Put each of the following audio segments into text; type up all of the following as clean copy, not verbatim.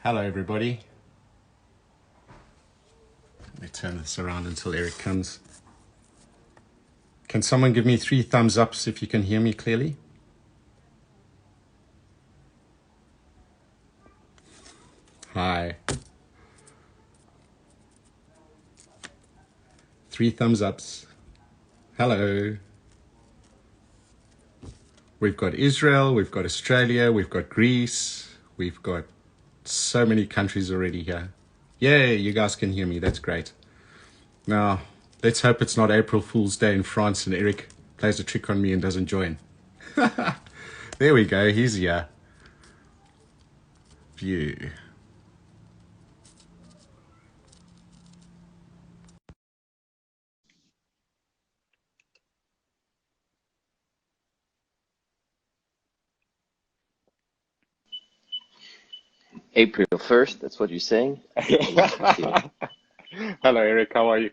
Hello everybody. Let me turn this around until Eric comes. Can someone give me 3 thumbs ups if you can hear me clearly? Hi. 3 thumbs ups. Hello. We've got Israel, we've got Australia, we've got Greece, we've got so many countries already here. Yay, you guys can hear me. That's great. Now, let's hope it's not April Fool's Day in France and Eric plays a trick on me and doesn't join. There we go. He's here. View. April 1st, that's what you're saying? Hello, Eric. How are you?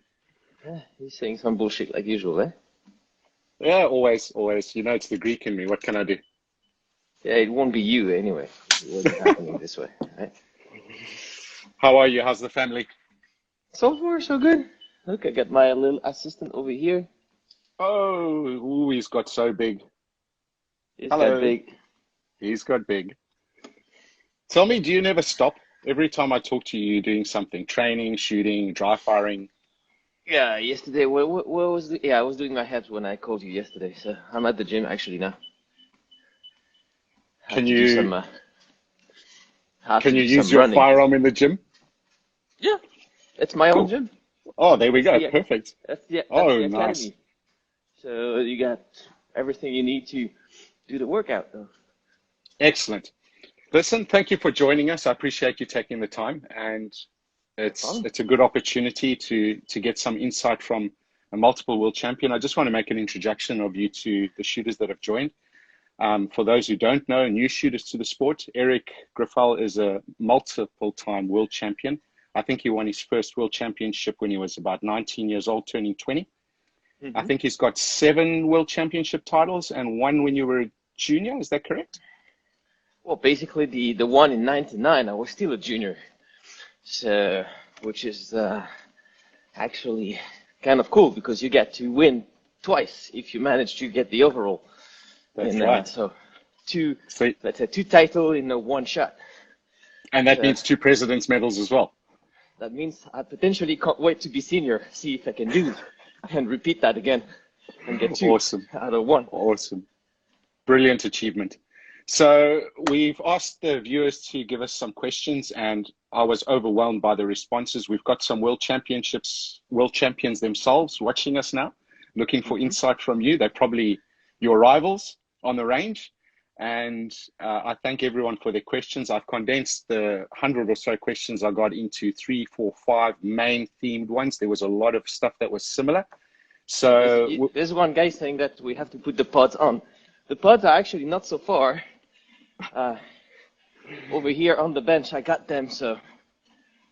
Yeah, he's saying some bullshit like usual, eh? Yeah, always, always. You know, it's the Greek in me. What can I do? Yeah, it won't be you anyway. It wasn't happening this way, right? How are you? How's the family? So far, so good. Look, I got my little assistant over here. Oh, ooh, he's got so big. He's Hello. got big. He's got big. Tell me, do you never stop? Every time I talk to you, you're doing something. Training, shooting, dry firing. Yeah, yesterday, what was the, yeah, I was doing my abs when I called you yesterday, so I'm at the gym actually now. Can you Do use some your running. firearm in the gym? Yeah, it's my own Cool. gym. Oh, there we go. Yeah, Perfect. that's the Oh, academy. nice. So you got everything you need to do the workout, though. Excellent. Listen, thank you for joining us. I appreciate you taking the time, and Fun. it's a good opportunity to get some insight from a multiple world champion. I just want to make an introduction of you to the shooters that have joined. For those who don't know, new shooters to the sport, Erić Grauffel is a multiple-time world champion. I think he won his first world championship when he was about 19 years old, turning 20. I think he's got 7 world championship titles and 1 when you were a junior. Is that correct? Well, basically the one in '99, I was still a junior, so which is actually kind of cool because you get to win twice if you manage to get the overall. That's right. So So, let's say 2 titles in one shot. and that So means 2 president's medals as well. that means I potentially can't wait to be senior, see if I can do it and repeat that again and get 2 Awesome. out of 1. Awesome. Brilliant achievement. So we've asked the viewers to give us some questions, and I was overwhelmed by the responses. We've got some world champions themselves watching us now, looking for insight from you. They're probably your rivals on the range. And I thank everyone for their questions. I've condensed the 100 or so questions I got into 3, 4, 5 main themed ones. There was a lot of stuff that was similar. So There's one guy saying that we have to put the pods on. The pods are actually not so far. Over here on the bench, I got them, so.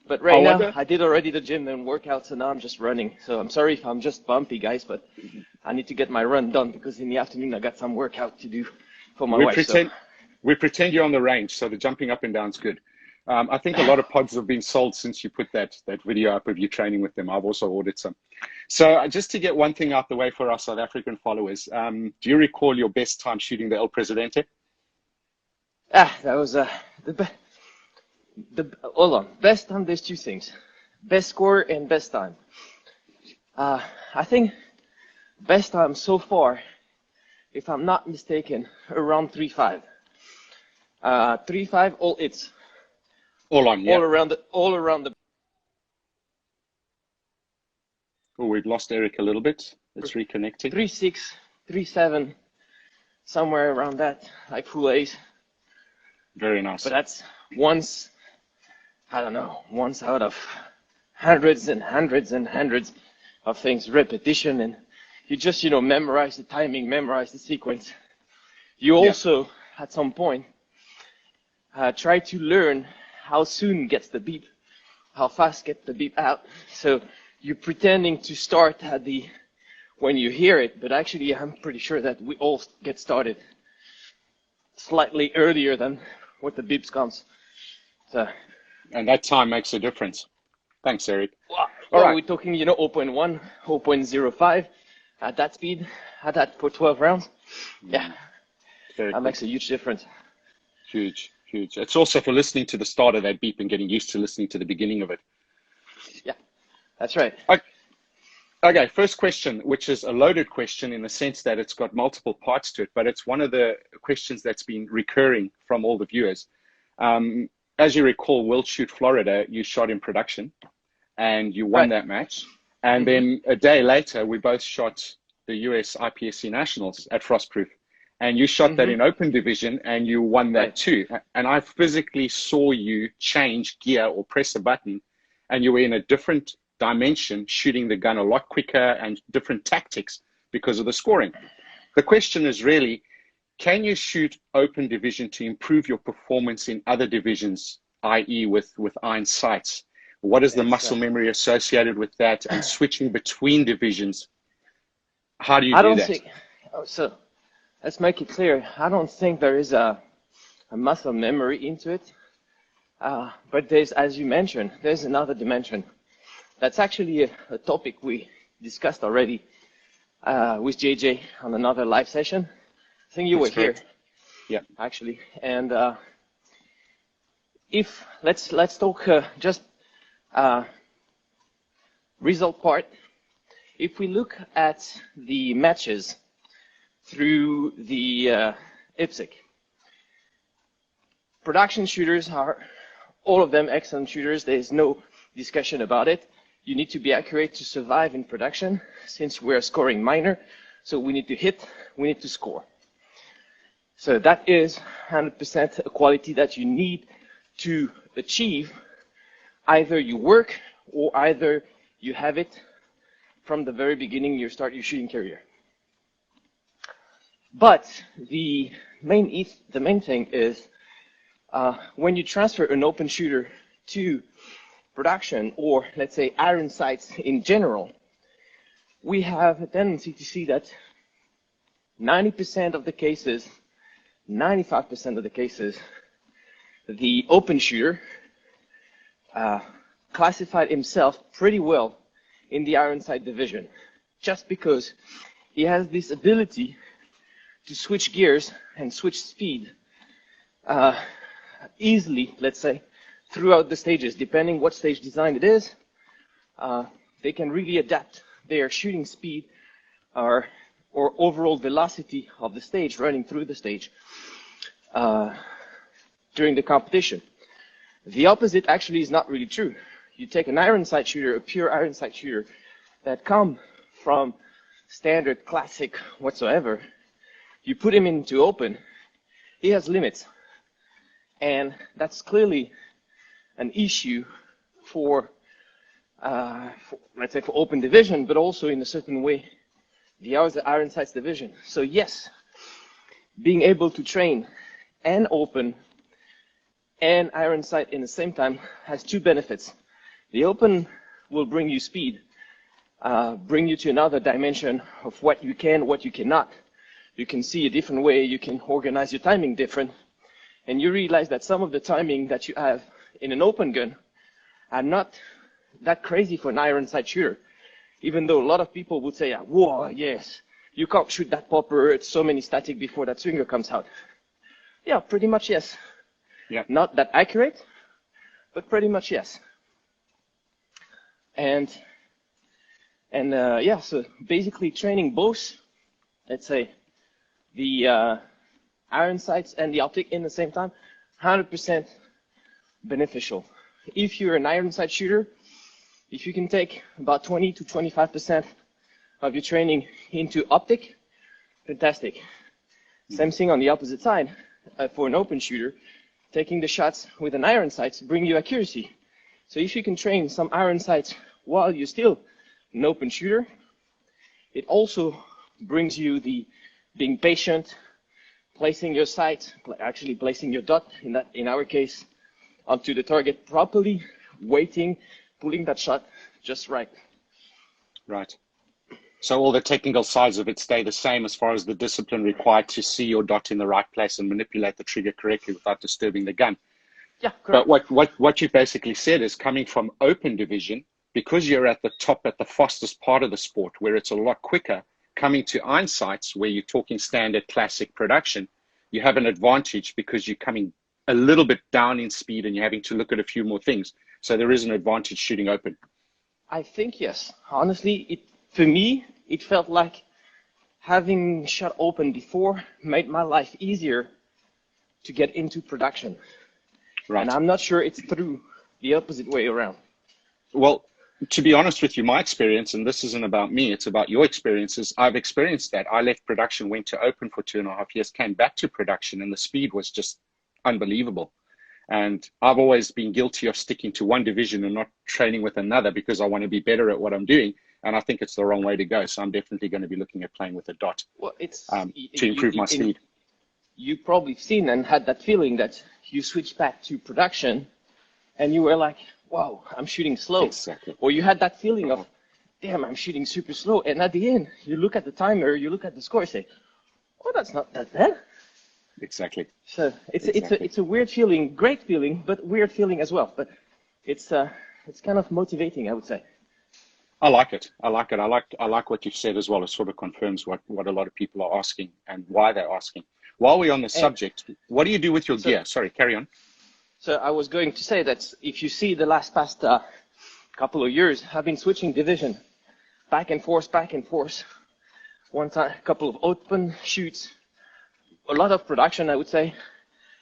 But right now, I did already the gym and workouts, so now I'm just running. So I'm sorry if I'm just bumpy, guys, but I need to get my run done because in the afternoon I got some workout to do for my wife. We pretend you're on the range, so the jumping up and down is good. I think a lot of pods have been sold since you put that video up of you training with them. I've also ordered some. So just to get one thing out the way for our South African followers, do you recall your best time shooting the El Presidente? That was hold on. Best time, there's 2 things. Best score and best time. I think best time so far, if I'm not mistaken, around 3.5. 3.5, all hits. All on, yeah. All around the. Oh, we've lost Eric a little bit. It's reconnecting. 3.6, 3.7, somewhere around that, like full A's. Very nice. But that's once out of hundreds and hundreds and hundreds of things, repetition, and you just, memorize the timing, memorize the sequence. You also, at some point, try to learn how soon gets the beep, how fast gets the beep out. So you're pretending to start at when you hear it, but actually I'm pretty sure that we all get started slightly earlier than what the beeps comes. So And that time makes a difference. Thanks, Eric. All right. We're talking, 0.1, 0.05 at that speed, at that for 12 rounds. Yeah, that makes a huge difference. Huge. It's also for listening to the start of that beep and getting used to listening to the beginning of it. Yeah, that's right. Okay, first question, which is a loaded question in the sense that it's got multiple parts to it, but it's one of the questions that's been recurring from all the viewers. As you recall, World Shoot Florida, you shot in production and you won that match. And then a day later, we both shot the US IPSC Nationals at Frostproof. And you shot that in open division and you won that too. And I physically saw you change gear or press a button and you were in a different dimension, shooting the gun a lot quicker and different tactics because of the scoring. The question is really, can you shoot open division to improve your performance in other divisions, i.e. with iron sights? What is the muscle memory associated with that and switching between divisions? How do you do that? Let's make it clear. I don't think there is a muscle memory into it. But there's, as you mentioned, there's another dimension. That's actually a topic we discussed already with JJ on another live session. I think you were here. Yeah. Actually. And if let's talk just result part. If we look at the matches through the IPSC, production shooters are all of them excellent shooters. There's no discussion about it. You need to be accurate to survive in production since we're scoring minor. So we need to hit, we need to score. So that is 100% a quality that you need to achieve. Either you work or either you have it from the very beginning you start your shooting career. But the main thing is when you transfer an open shooter to production, or let's say iron sights in general, we have a tendency to see that 90% of the cases, 95% of the cases, the open shooter classified himself pretty well in the iron sight division, just because he has this ability to switch gears and switch speed easily, let's say, throughout the stages, depending what stage design it is. They can really adapt their shooting speed or overall velocity of the stage, running through the stage during the competition. The opposite actually is not really true. You take an iron sight shooter, a pure iron sight shooter that come from standard, classic, whatsoever, you put him into open, he has limits. And that's clearly an issue for let's say, for open division, but also in a certain way, the iron sights division. So yes, being able to train and open and iron sight in the same time has two benefits. The open will bring you speed, bring you to another dimension of what you can, what you cannot. You can see a different way, you can organize your timing different, and you realize that some of the timing that you have in an open gun are not that crazy for an iron sight shooter. Even though a lot of people would say, whoa, yes, you can't shoot that popper, it's so many static before that swinger comes out. Yeah, pretty much yes. Yeah. Not that accurate, but pretty much yes. And yeah, so basically training both, let's say, the iron sights and the optic in the same time, 100% beneficial. If you're an iron sight shooter, if you can take about 20 to 25% of your training into optic, fantastic. Same thing on the opposite side. For an open shooter, taking the shots with an iron sights bring you accuracy. So if you can train some iron sights while you're still an open shooter, it also brings you the being patient, placing your sight, actually placing your dot, in our case, onto the target properly, waiting, pulling that shot just right. Right. So all the technical sides of it stay the same as far as the discipline required to see your dot in the right place and manipulate the trigger correctly without disturbing the gun. Yeah, correct. But what you basically said is coming from open division, because you're at the top, at the fastest part of the sport, where it's a lot quicker, coming to Einsights, where you're talking standard classic production, you have an advantage because you're coming a little bit down in speed and you're having to look at a few more things. So there is an advantage shooting open. I think yes. Honestly, for me, it felt like having shot open before made my life easier to get into production. Right. And I'm not sure it's through the opposite way around. Well, to be honest with you, my experience, and this isn't about me, it's about your experiences. I've experienced that. I left production, went to open for 2.5 years, came back to production, and the speed was just unbelievable. And I've always been guilty of sticking to one division and not training with another because I want to be better at what I'm doing. And I think it's the wrong way to go. So I'm definitely going to be looking at playing with a dot to improve my speed. You've probably seen and had that feeling that you switched back to production and you were like, wow, I'm shooting slow. Exactly. Or you had that feeling of, damn, I'm shooting super slow. And at the end, you look at the timer, you look at the score, say, oh, that's not that bad. Exactly. So it's a weird feeling, great feeling, but weird feeling as well. But it's kind of motivating, I would say. I like it. I like it. I like what you've said as well. It sort of confirms what a lot of people are asking and why they're asking. While we're on the subject, what do you do with your gear? Sorry, carry on. So I was going to say that if you see the past couple of years, I've been switching division back and forth. One time, a couple of open shoots, a lot of production, I would say,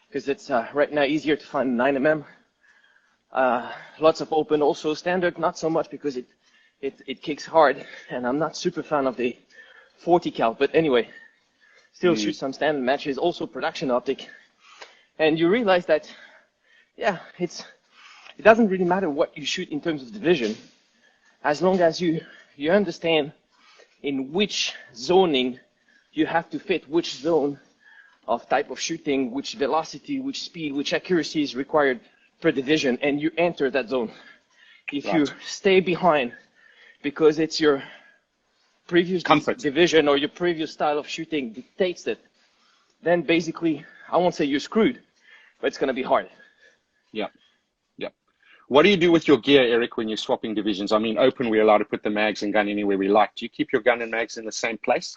because it's right now easier to find 9mm. Lots of open, also standard, not so much because it kicks hard, and I'm not super fan of the 40 cal. But anyway, still shoot some standard matches, also production optic, and you realize that. Yeah, it doesn't really matter what you shoot in terms of division, as long as you understand in which zoning you have to fit which zone of type of shooting, which velocity, which speed, which accuracy is required per division, and you enter that zone. If you stay behind because it's your previous division or your previous style of shooting dictates it, then basically, I won't say you're screwed, but it's going to be hard. Yeah. What do you do with your gear, Eric, when you're swapping divisions? I mean, open, we're allowed to put the mags and gun anywhere we like. Do you keep your gun and mags in the same place?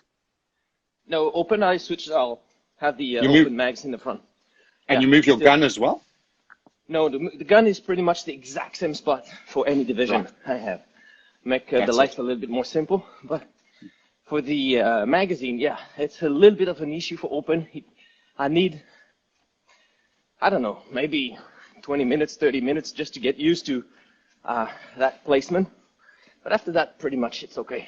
No, open, I'll have the open mags in the front. And you move your gun as well? No, the gun is pretty much the exact same spot for any division I have. Make the life a little bit more simple. But for the magazine, yeah, it's a little bit of an issue for open. I need, I don't know, maybe 20 minutes, 30 minutes just to get used to that placement. But after that, pretty much it's okay.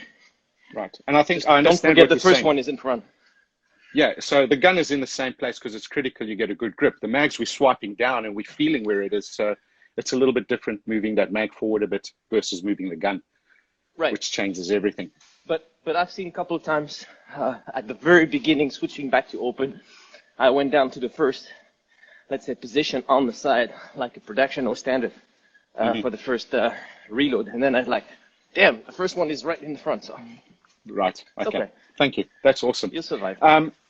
Right. And I think just I understand. Don't forget the first one is in front. Yeah, so the gun is in the same place because it's critical you get a good grip. The mags, we're swiping down and we're feeling where it is. So it's a little bit different moving that mag forward a bit versus moving the gun, which changes everything. But I've seen a couple of times at the very beginning, switching back to open, I went down to the first, let's say, position on the side, like a production or standard for the first reload. And then I was like, damn, the first one is right in the front. So. Right, okay. Thank you. That's awesome. You'll survive.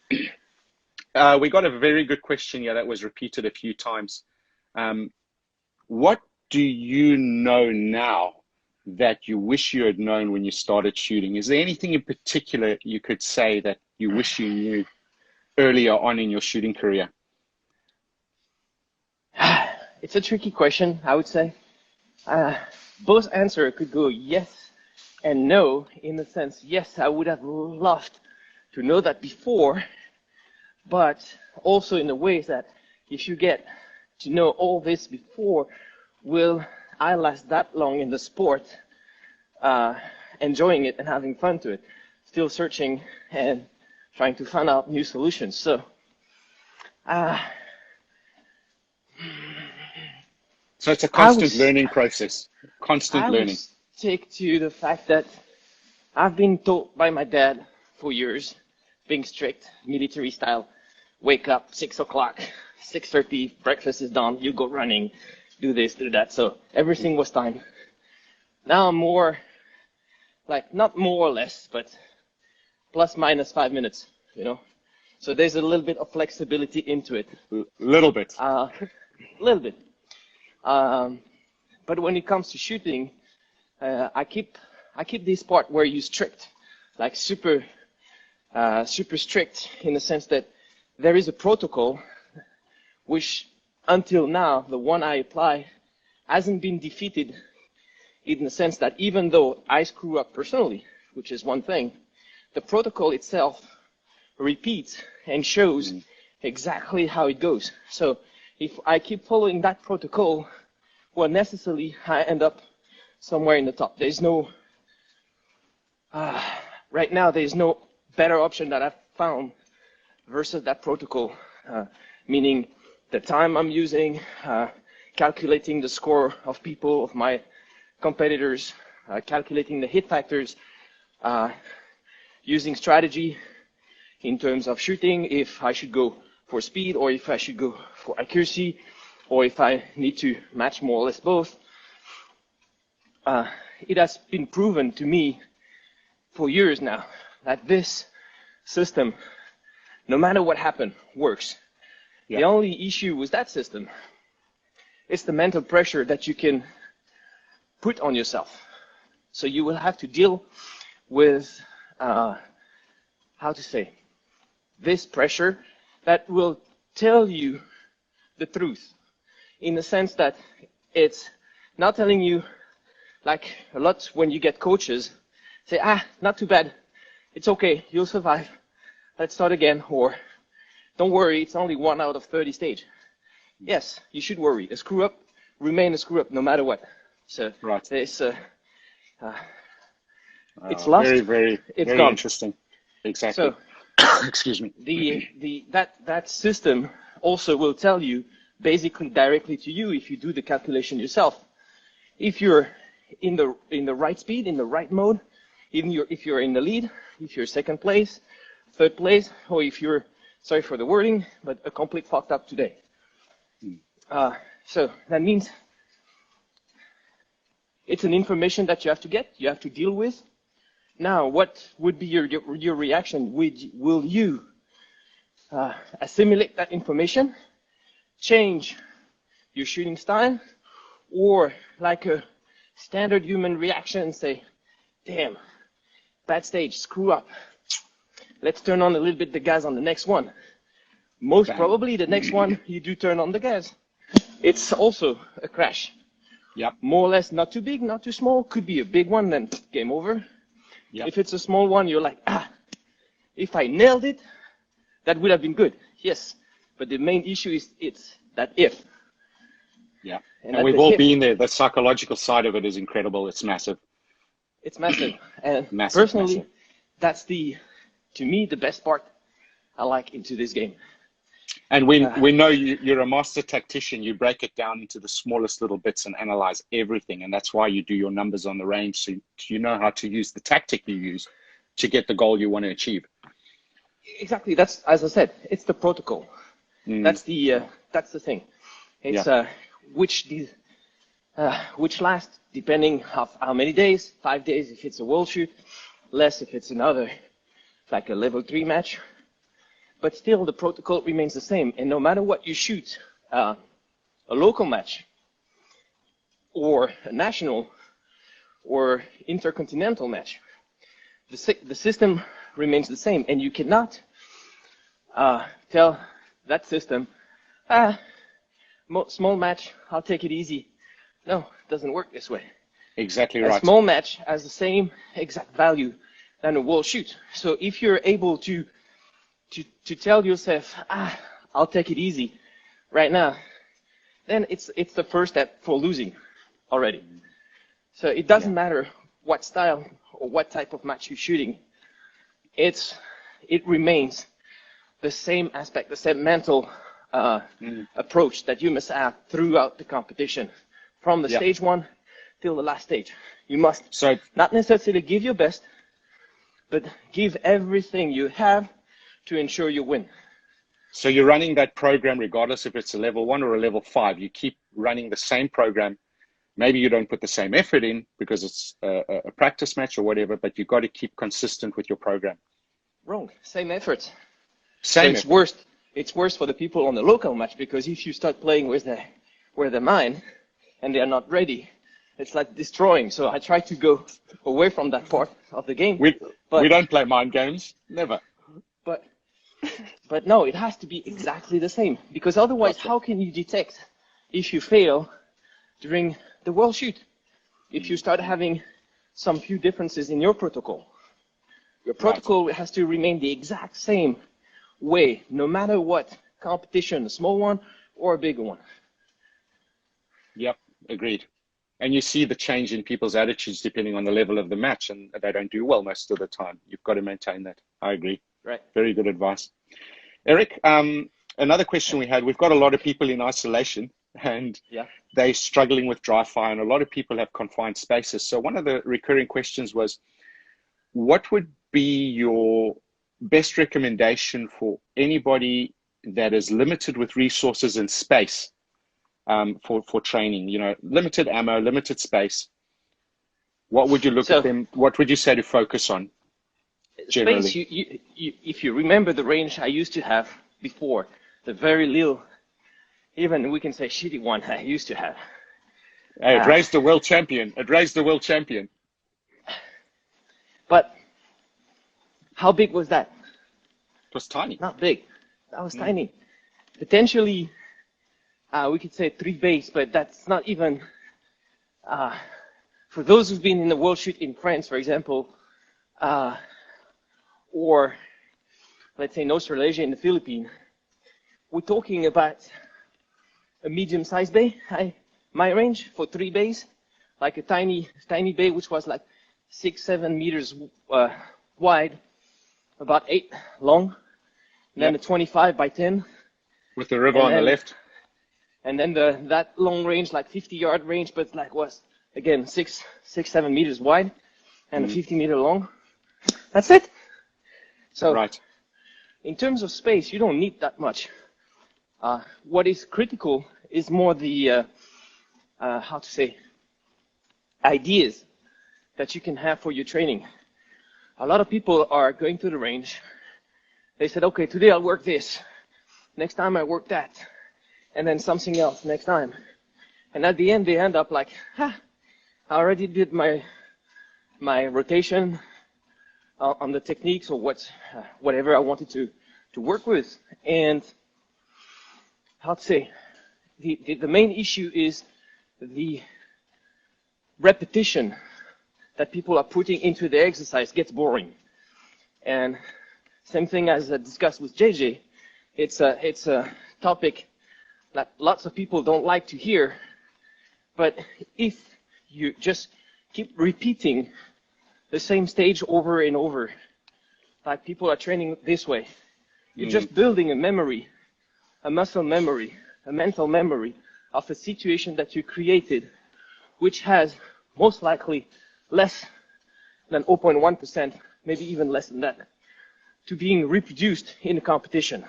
We got a very good question here that was repeated a few times. What do you know now that you wish you had known when you started shooting? Is there anything in particular you could say that you wish you knew earlier on in your shooting career? It's a tricky question, I would say. Both answer could go yes and no, in the sense, yes, I would have loved to know that before, but also in the ways that if you get to know all this before, will I last that long in the sport, enjoying it and having fun to it, still searching and trying to find out new solutions. So, so it's a constant learning process, constant learning. I would take to the fact that I've been taught by my dad for years, being strict, military style, wake up 6 o'clock, 6:30, breakfast is done, you go running, do this, do that. So everything was timed. Now I'm more, like, not more or less, but plus minus 5 minutes, you know. So there's a little bit of flexibility into it. Little bit. A little bit. But when it comes to shooting, I keep this part where you strict, like super strict, in the sense that there is a protocol which until now, the one I apply, hasn't been defeated, in the sense that even though I screw up personally, which is one thing, the protocol itself repeats and shows exactly how it goes. So if I keep following that protocol, well, necessarily I end up somewhere in the top. There's no, right now, there's no better option that I've found versus that protocol, meaning the time I'm using, calculating the score of people, of my competitors, calculating the hit factors, using strategy in terms of shooting, if I should go for speed or if I should go for accuracy, or if I need to match more or less both. It has been proven to me for years now that this system, no matter what happened, works. Yeah. The only issue with that system is the mental pressure that you can put on yourself. So you will have to deal with, how to say, this pressure that will tell you the truth, in the sense that it's not telling you, like a lot when you get coaches, say, not too bad, it's okay, you'll survive, let's start again, or don't worry, it's only 1 out of 30 stage. Yes, you should worry. A screw up, remain a screw up no matter what. So right. It's lost. Very it's gone. Interesting. Exactly. So, excuse me. That system also will tell you basically directly to you, if you do the calculation yourself, if you're in the right speed, in the right mode, if you're in the lead, if you're second place, third place, or if you're, sorry for the wording, but a complete fucked up today. So that means it's an information that you have to get, you have to deal with. Now, what would be your reaction? Will you assimilate that information, change your shooting style, or like a standard human reaction, say, damn, bad stage, screw up. Let's turn on a little bit the gas on the next one. Most probably the next one you do turn on the gas, it's also a crash. Yep. More or less, not too big, not too small. Could be a big one, then game over. Yep. If it's a small one, you're like, if I nailed it, that would have been good. Yes, but the main issue is it's that if. Yeah, and we've all been there. The psychological side of it is incredible. It's massive. It's massive. And massive, personally, that's to me, the best part I like into this game. And we know you're a master tactician. You break it down into the smallest little bits and analyze everything. And that's why you do your numbers on the range. So you know how to use the tactic you use to get the goal you want to achieve. Exactly. That's, as I said, it's the protocol. That's the thing. It's which lasts depending of how many days, 5 days if it's a world shoot, less if it's another, like a level 3 match. But still, the protocol remains the same. And no matter what you shoot, a local match, or a national, or intercontinental match, the system remains the same. And you cannot tell that system, small match, I'll take it easy. No, it doesn't work this way. Exactly right. A small match has the same exact value than a world shoot. So if you're able to tell yourself, I'll take it easy right now, then it's the first step for losing already. So it doesn't matter what style or what type of match you're shooting. It remains the same aspect, the same mental approach that you must have throughout the competition, from the stage 1 till the last stage. You must not necessarily give your best, but give everything you have to ensure you win. So you're running that program regardless if it's a level 1 or a level 5. You keep running the same program. Maybe you don't put the same effort in because it's a practice match or whatever, but you've got to keep consistent with your program. Wrong. Same effort. Same. So it's worse for the people on the local match, because if you start playing with their mind, and they are not ready, it's like destroying. So I try to go away from that part of the game. We don't play mind games, never. But no, it has to be exactly the same, because otherwise, how can you detect if you fail during the world shoot? If you start having some few differences in your protocol has to remain the exact same way, no matter what competition, a small one or a bigger one. Yep, agreed. And you see the change in people's attitudes depending on the level of the match, and they don't do well most of the time. You've got to maintain that. I agree. Right. Very good advice. Eric, another question we had, we've got a lot of people in isolation and they're struggling with dry fire, and a lot of people have confined spaces. So one of the recurring questions was, what would be your best recommendation for anybody that is limited with resources and space for training? You know, limited ammo, limited space. What would you look at them? What would you say to focus on? Generally. Space, if you remember the range I used to have before, the very little, even we can say shitty one I used to have. Hey, it raised the world champion. It raised the world champion. But how big was that? It was tiny. Not big. That was tiny. Potentially, we could say 3 bays, but that's not even, for those who've been in the world shoot in France, for example, or let's say in Australasia, in the Philippines, we're talking about a medium-sized bay. My range for 3 bays, like a tiny bay, which was like 6-7 meters wide, about 8 long, and then a 25 by 10. With the river on the left. And then that long range, like 50-yard range, but like was, again, 6-7 meters wide, and a 50-meter long. That's it. So, in terms of space, you don't need that much. What is critical is more the, how to say, ideas that you can have for your training. A lot of people are going to the range. They said, okay, today I'll work this. Next time I work that. And then something else next time. And at the end, they end up like, I already did my rotation on the techniques or whatever I wanted to work with. And how to say, the main issue is the repetition that people are putting into the exercise gets boring. And same thing as I discussed with JJ, it's a topic that lots of people don't like to hear, but if you just keep repeating the same stage over and over, like people are training this way, you're just building a memory, a muscle memory, a mental memory of a situation that you created, which has most likely less than 0.1%, maybe even less than that, to being reproduced in a competition.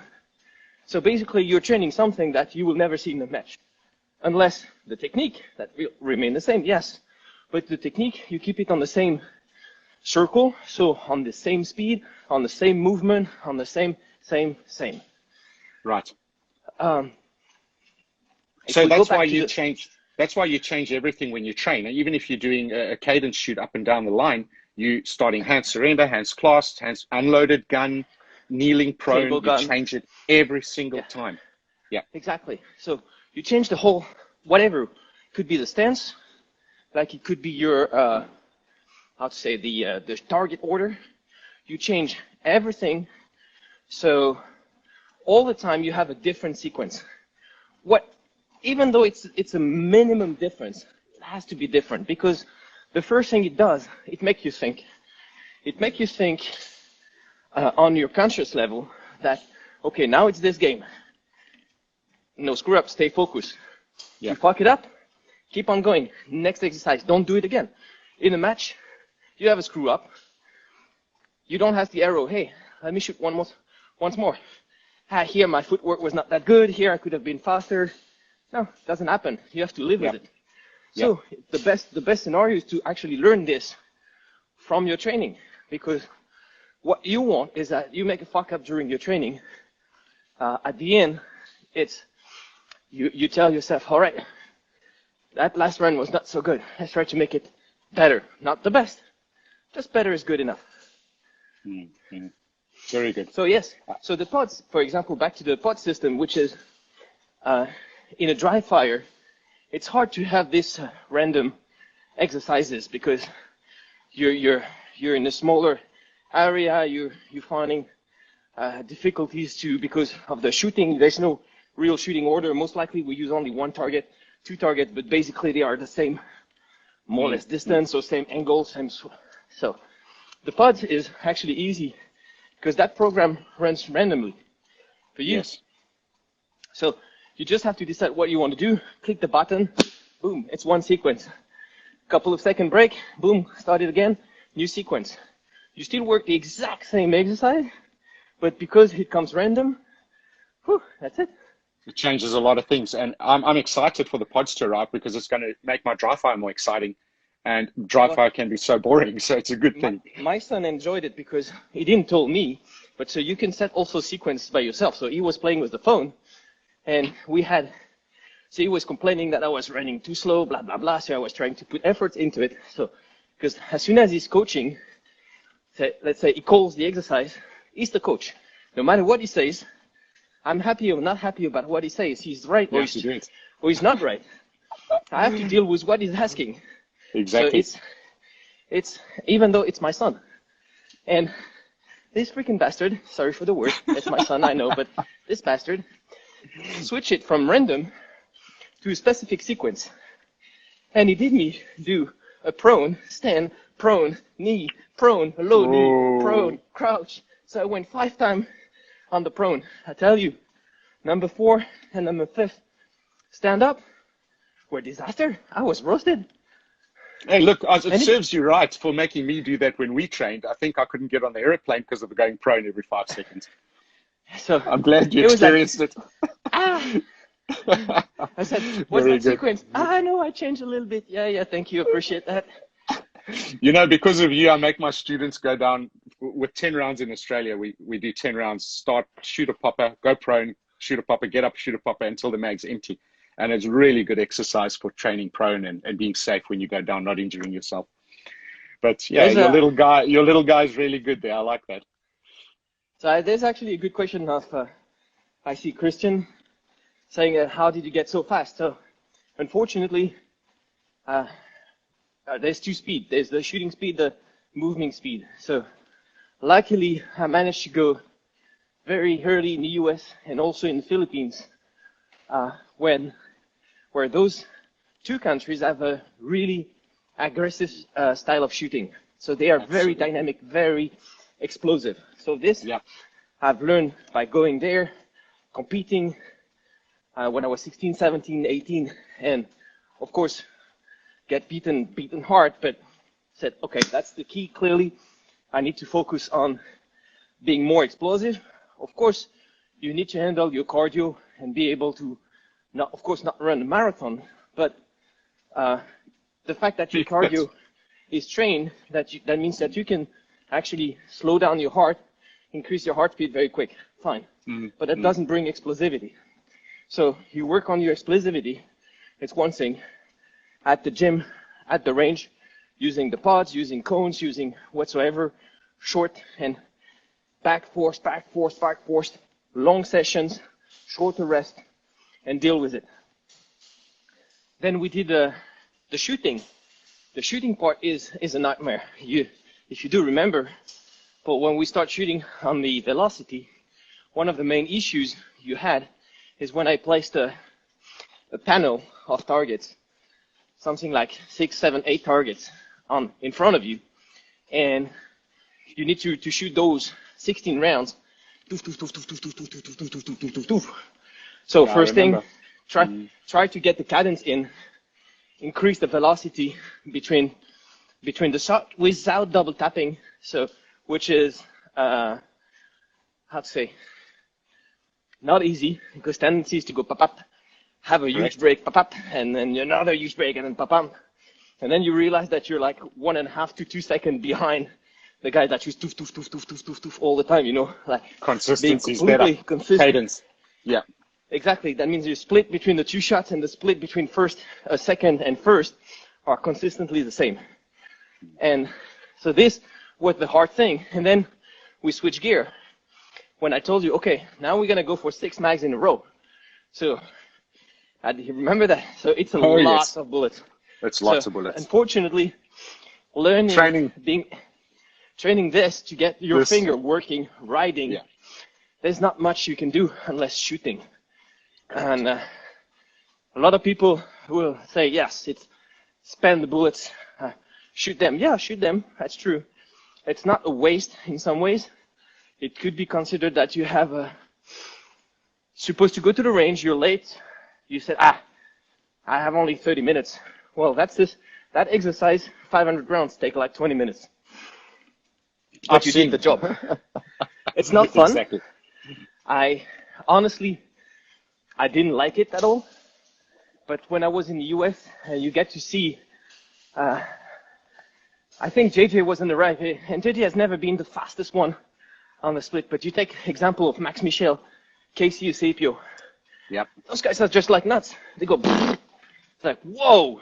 So basically, you're training something that you will never see in a match, unless the technique that will remain the same, yes. But the technique, you keep it on the same circle, so on the same speed, on the same movement, on the same. Right. So that's why you change. That's why you change everything when you train. Even if you're doing a cadence shoot up and down the line, you starting hands surrender, hands clasped, hands unloaded, gun, kneeling prone. You change it every single time. Yeah. Exactly. So you change the whole whatever. It could be the stance, like it could be your how to say the target order. You change everything. So all the time you have a different sequence. Even though it's a minimum difference, it has to be different, because the first thing it does, it makes you think. It makes you think on your conscious level that, okay, now it's this game. No screw up, stay focused. Yeah. You fuck it up, keep on going. Next exercise, don't do it again. In a match, you have a screw up. You don't have the arrow, hey, let me shoot once more. Here my footwork was not that good, here I could have been faster. No, it doesn't happen. You have to live with it. So the best scenario is to actually learn this from your training, because what you want is that you make a fuck up during your training. At the end, it's you tell yourself, all right, that last run was not so good. Let's try to make it better. Not the best, just better is good enough. Mm-hmm. Very good. So yes, so the pods, for example, back to the pod system, which is in a dry fire, it's hard to have this random exercises because you're in a smaller area. You're finding difficulties because of the shooting. There's no real shooting order. Most likely we use only one target, two targets, but basically they are the same, more or less distance, or same angle, same. So the pods is actually easy because that program runs randomly for you. Yes. So you just have to decide what you want to do. Click the button, boom, it's one sequence. Couple of second break, boom, start it again, new sequence. You still work the exact same exercise, but because it comes random, whew, that's it. It changes a lot of things, and I'm excited for the pods to arrive because it's going to make my dry fire more exciting, and dry fire can be so boring, so it's a good thing. My son enjoyed it because he didn't tell me, but so you can set also sequences by yourself. So he was playing with the phone, and so he was complaining that I was running too slow, blah, blah, blah. So I was trying to put effort into it. So, because as soon as he's coaching, let's say he calls the exercise, he's the coach. No matter what he says, I'm happy or not happy about what he says. He's right or he's not right. I have to deal with what he's asking. Exactly. So it's even though it's my son. And this freaking bastard, sorry for the word, it's my son, I know, but this bastard, switch it from random to a specific sequence. And he did me do a prone, stand, prone, knee, prone, low knee, prone, crouch. So I went 5 times on the prone. I tell you, number 4 and number 5, stand up, were disaster. I was roasted. Hey, look, it serves you right for making me do that when we trained. I think I couldn't get on the airplane because of going prone every 5 seconds. So I'm glad you experienced it. I said, what's that sequence? No, I changed a little bit. Yeah, thank you. Appreciate that. You know, because of you, I make my students go down with 10 rounds in Australia. We do 10 rounds, start, shoot a popper, go prone, shoot a popper, get up, shoot a popper until the mag's empty. And it's really good exercise for training prone and being safe when you go down, not injuring yourself. But yeah, your little guy is really good there. I like that. So there's actually a good question of, I see Christian saying, how did you get so fast? So unfortunately, there's 2 speeds. There's the shooting speed, the moving speed. So luckily, I managed to go very early in the US and also in the Philippines, where those 2 countries have a really aggressive style of shooting. So they are very dynamic, very explosive. So this I've learned by going there, competing when I was 16, 17, 18, and of course get beaten hard, but said, okay, that's the key. Clearly, I need to focus on being more explosive. Of course, you need to handle your cardio and be able to not run a marathon, but the fact that your cardio is trained, that means that you can actually slow down your heart, increase your heart speed very quick. Fine. But that doesn't bring explosivity. So you work on your explosivity. It's one thing. At the gym, at the range, using the pods, using cones, using whatsoever, short and back force, long sessions, shorter rest, and deal with it. Then we did the shooting. The shooting part is a nightmare. If you do remember, but when we start shooting on the velocity, one of the main issues you had is when I placed a panel of targets, something like 6, 7, 8 targets in front of you, and you need to shoot those 16 rounds. So first thing, try to get the cadence in, increase the velocity between the shot without double tapping. So which is how to say, not easy, because tendency is to go pop, have a huge break, pop, and then another huge break, and then pop, and then you realize that you're like 1.5 to 2 seconds behind the guy that shoots toof all the time, like consistency is better. Consistent. Cadence. Yeah. Exactly. That means your split between the two shots and the split between second and first are consistently the same. And so this was the hard thing. And then we switch gear. When I told you, okay, now we're going to go for 6 mags in a row. So remember that. So it's a lot of bullets. It's lots of bullets. Unfortunately, training this to get your finger working, riding, there's not much you can do unless shooting. And a lot of people will say, yes, it's spend the bullets, shoot them. Yeah, shoot them. That's true. It's not a waste in some ways. It could be considered that you have supposed to go to the range, you're late. You said, I have only 30 minutes. Well, that exercise, 500 rounds, take like 20 minutes. But you did the job. It's not fun. Exactly. Honestly, I didn't like it at all. But when I was in the US, you get to see, I think JJ was on the right, and JJ has never been the fastest one on the split. But you take example of Max Michel, Casey Eusebio. Yep. Those guys are just like nuts. They go, it's like, whoa,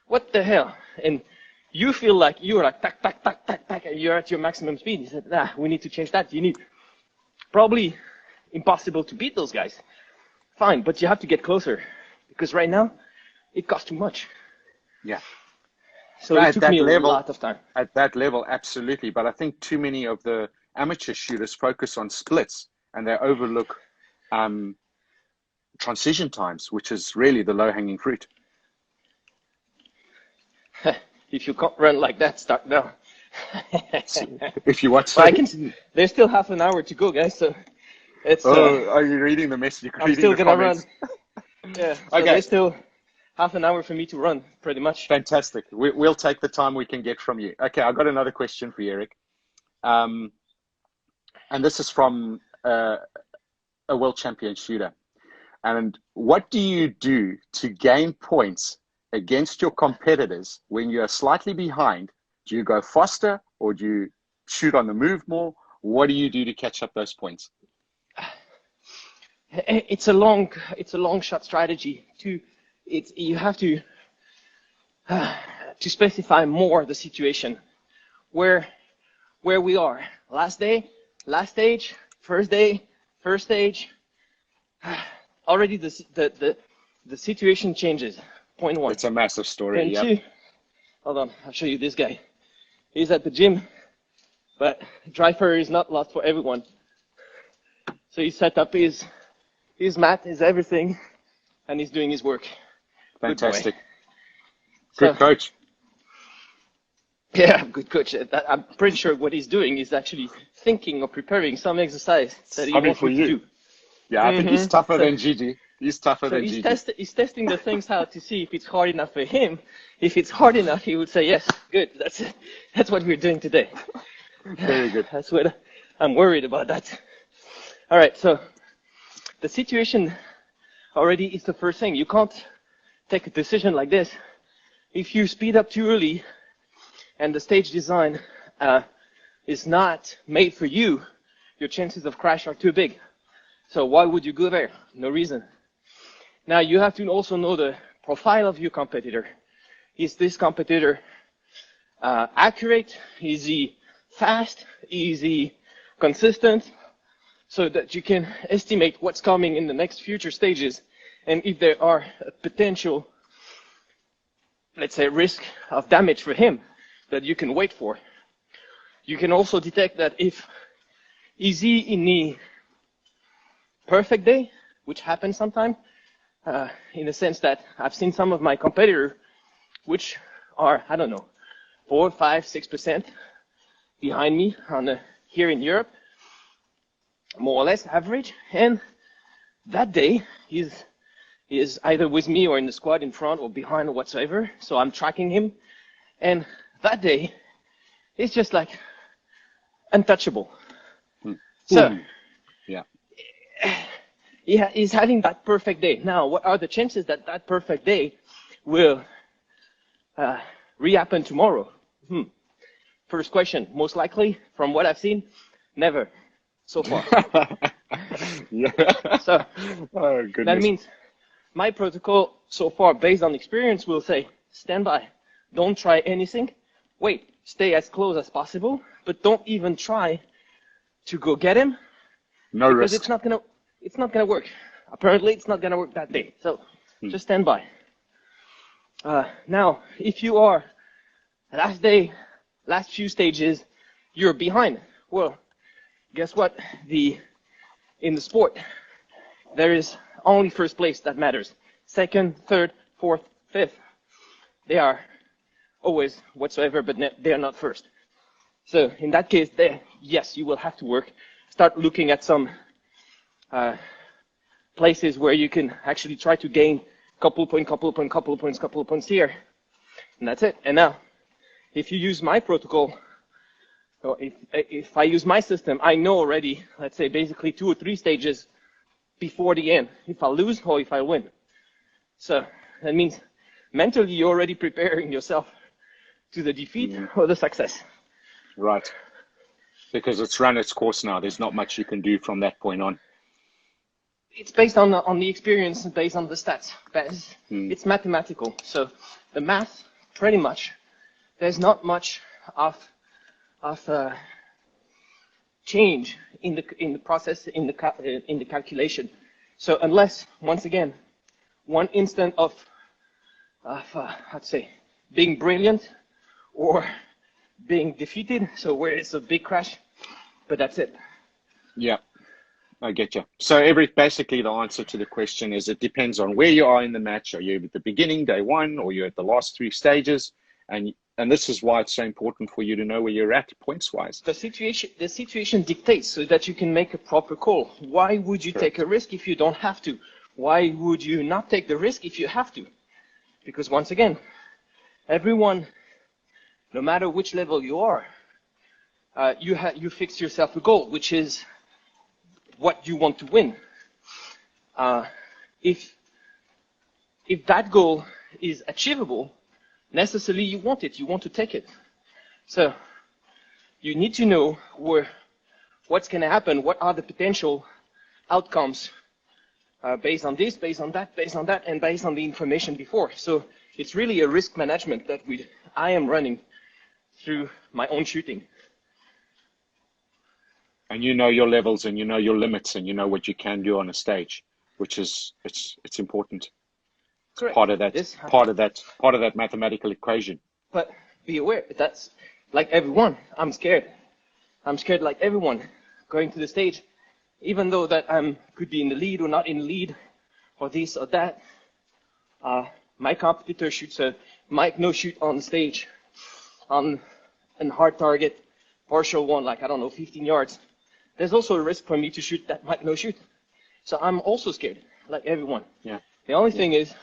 what the hell? And you feel like you're like, tack, tack, tack, tack, tack, and you're at your maximum speed. He said, we need to change that. You need, probably impossible to beat those guys. Fine, but you have to get closer. Because right now, it costs too much. Yeah. So it took me a lot of time. At that level, absolutely. But I think too many of the amateur shooters focus on splits and they overlook transition times, which is really the low-hanging fruit. If you can't run like that, start now. If you watch, well, there's still half an hour to go, guys. So it's. Are you reading the message? I'm still gonna run. Yeah. So Okay. There's still half an hour for me to run, pretty much. Fantastic. We'll take the time we can get from you. Okay, I've got another question for you, Eric. And this is from a world champion shooter. And what do you do to gain points against your competitors when you're slightly behind? Do you go faster or do you shoot on the move more? What do you do to catch up those points? It's a long shot strategy. You have to specify more the situation where we are. Last day, last stage, first day, first stage. Already the situation changes. Point one. It's a massive story. And yep. two, hold on, I'll show you this guy. He's at the gym, but dry fire is not lost for everyone. So he set up his mat, his everything, and he's doing his work. Fantastic. Good coach. Yeah, good coach. I'm pretty sure what he's doing is actually thinking or preparing some exercise that he wants me to do. Yeah, I think he's tougher than Gigi. He's tougher than Gigi. He's testing the things out to see if it's hard enough for him. If it's hard enough, he would say, yes, good. That's what we're doing today. Very good. That's what I'm worried about that. All right, so the situation already is the first thing. You can't take a decision like this. If you speed up too early and the stage design is not made for you, your chances of crash are too big. So why would you go there? No reason. Now you have to also know the profile of your competitor. Is this competitor accurate? Is he fast? Is he consistent? So that you can estimate what's coming in the next future stages, and if there are a potential, let's say, risk of damage for him that you can wait for. You can also detect that if is he in the perfect day, which happens sometimes, in the sense that I've seen some of my competitors, which are, I don't know, 4, 5, 6% behind me here in Europe, more or less average, and that day is either with me or in the squad in front or behind or whatsoever, so I'm tracking him, and that day is just like untouchable. So yeah, he's having that perfect day. Now, what are the chances that that perfect day will re-happen tomorrow? First question, most likely, from what I've seen, never. So far. Yeah. So Oh, that goodness. means my protocol so far, based on experience, will say, stand by. Don't try anything. Wait, stay as close as possible, but don't even try to go get him, No because risk. it's not gonna work. Apparently, it's not gonna work that day. So just stand by. Now, if you are last day, last few stages, you're behind. Well, guess what? In the sport, there is only first place that matters. Second, third, fourth, fifth, they are always whatsoever, but they are not first. So in that case, yes, you will have to work. Start looking at some places where you can actually try to gain couple of points here. And that's it. And now, if you use my protocol, or if I use my system, I know already, let's say basically 2 or 3 stages before the end, if I lose or if I win. So that means mentally you're already preparing yourself to the defeat or the success. Right. Because it's run its course now. There's not much you can do from that point on. It's based on the experience and based on the stats. It's mathematical. So the math, pretty much, there's not much of change in the process, in the calculation. So unless, once again, one instant of I'd say being brilliant or being defeated, so where it's a big crash, but that's it. Yeah, I get you. So basically the answer to the question is it depends on where you are in the match. Are you at the beginning, day one, or you're at the last 3 stages? And this is why it's so important for you to know where you're at points wise. The situation dictates so that you can make a proper call. Why would you take a risk if you don't have to? Why would you not take the risk if you have to? Because once again, everyone, no matter which level you are, you fix yourself a goal, which is what you want to win. If that goal is achievable, necessarily you want it, you want to take it. So you need to know what's going to happen, what are the potential outcomes based on this, based on that, and based on the information before. So it's really a risk management that I am running through my own shooting. And you know your levels and you know your limits and you know what you can do on a stage, which is it's important. It's part of that mathematical equation. But be aware, that's like everyone. I'm scared like everyone going to the stage, even though that could be in the lead or not in the lead, or this or that. My competitor shoots a mic no shoot on stage, on a hard target, partial one, like I don't know, 15 yards. There's also a risk for me to shoot that mic no shoot. So I'm also scared, like everyone. Yeah. The only thing is,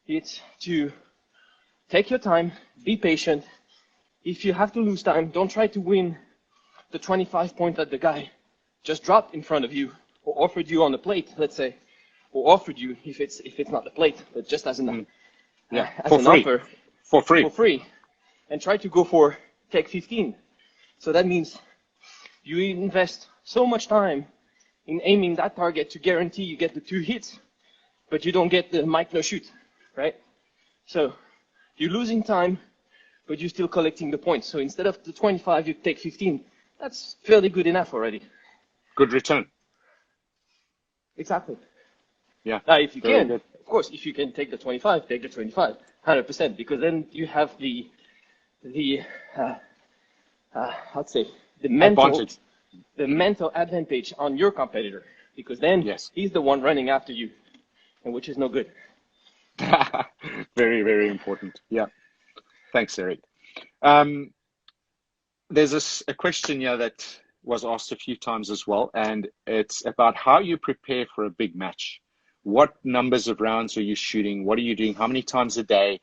it's to take your time, be patient. If you have to lose time, don't try to win the 25 point that the guy just dropped in front of you or offered you on the plate, let's say, or offered you if it's not the plate, but just as an offer for free, and try to go for take 15. So that means you invest so much time in aiming that target to guarantee you get the 2 hits, but you don't get the mic no shoot, right? So you're losing time, but you're still collecting the points. So instead of the 25, you take 15. That's fairly good enough already. Good return. Exactly. Yeah. Now, if you can, good. of course, if you can take the 25, take the 25, 100%, because then you have the I'd say the mental advantage on your competitor, because then he's the one running after you, and which is no good. Very, very important. Yeah. Thanks, Eric. There's a question here that was asked a few times as well, and it's about how you prepare for a big match. What numbers of rounds are you shooting? What are you doing? How many times a day?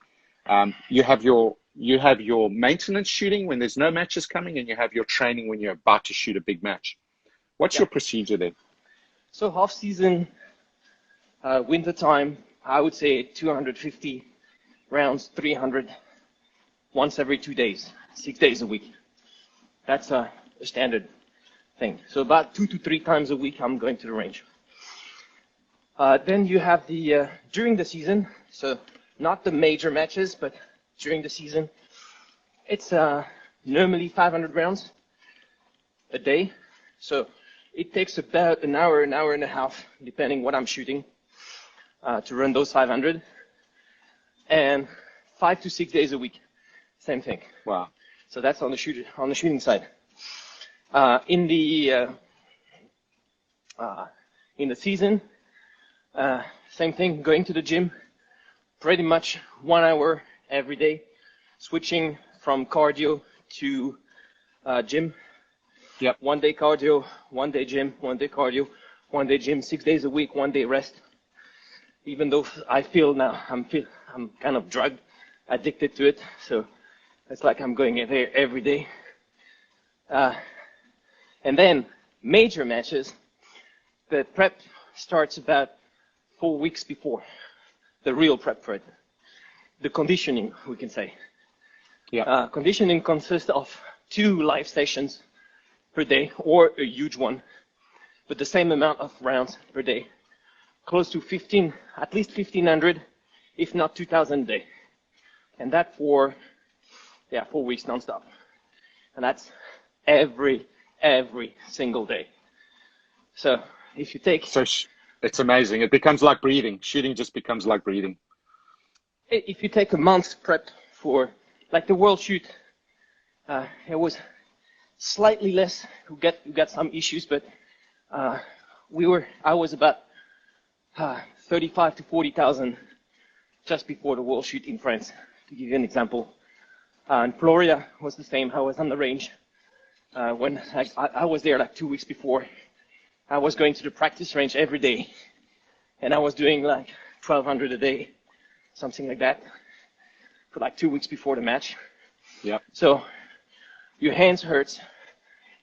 You have your maintenance shooting when there's no matches coming, and you have your training when you're about to shoot a big match. What's your procedure there? So half season, winter time, I would say 250 rounds, 300 once every 2 days, 6 days a week. That's a standard thing. So about 2 to 3 times a week, I'm going to the range. Then you have the during the season, so not the major matches, but during the season, it's normally 500 rounds a day. So it takes about an hour and a half, depending what I'm shooting, to run those 500, and 5 to 6 days a week, same thing. Wow. So that's on the shooting side. In the season, same thing, going to the gym, pretty much 1 hour every day, switching from cardio to gym. Yep. 1 day cardio, 1 day gym, 1 day cardio, 1 day gym, 6 days a week, 1 day rest. Even though I feel now I'm kind of drug addicted to it, so it's like I'm going there every day. And then major matches, the prep starts about 4 weeks before, the real prep for it. The conditioning, we can say. Yeah. Conditioning consists of 2 live sessions per day, or a huge one, with the same amount of rounds per day. Close to 15, at least 1,500, if not 2,000 a day. And that for 4 weeks nonstop. And that's every single day. So if you take... So it's amazing. It becomes like breathing. Shooting just becomes like breathing. If you take a month's prep for, like the World Shoot, it was slightly less. We got some issues, but I was about 35 to 40,000 just before the World Shoot in France, to give you an example. And Florida was the same. I was on the range when I was there like 2 weeks before. I was going to the practice range every day, and I was doing like 1,200 a day, something like that, for like 2 weeks before the match. Yeah. So your hands hurts,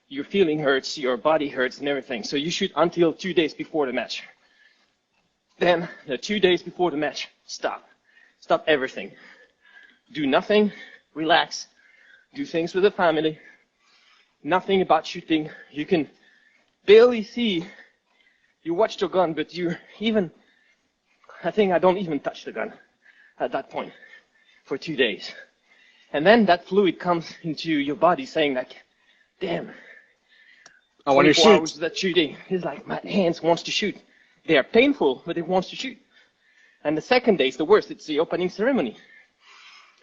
your feeling hurts, your body hurts, and everything. So you shoot until 2 days before the match. Then the 2 days before the match, stop everything. Do nothing, relax, do things with the family. Nothing about shooting. You can barely see. You watch the gun, but I think I don't even touch the gun at that point for 2 days. And then that fluid comes into your body saying like, damn, I want to 24 shoot. hours of that shooting. It's like my hands wants to shoot. They are painful, but it wants to shoot. And the second day is the worst. It's the opening ceremony.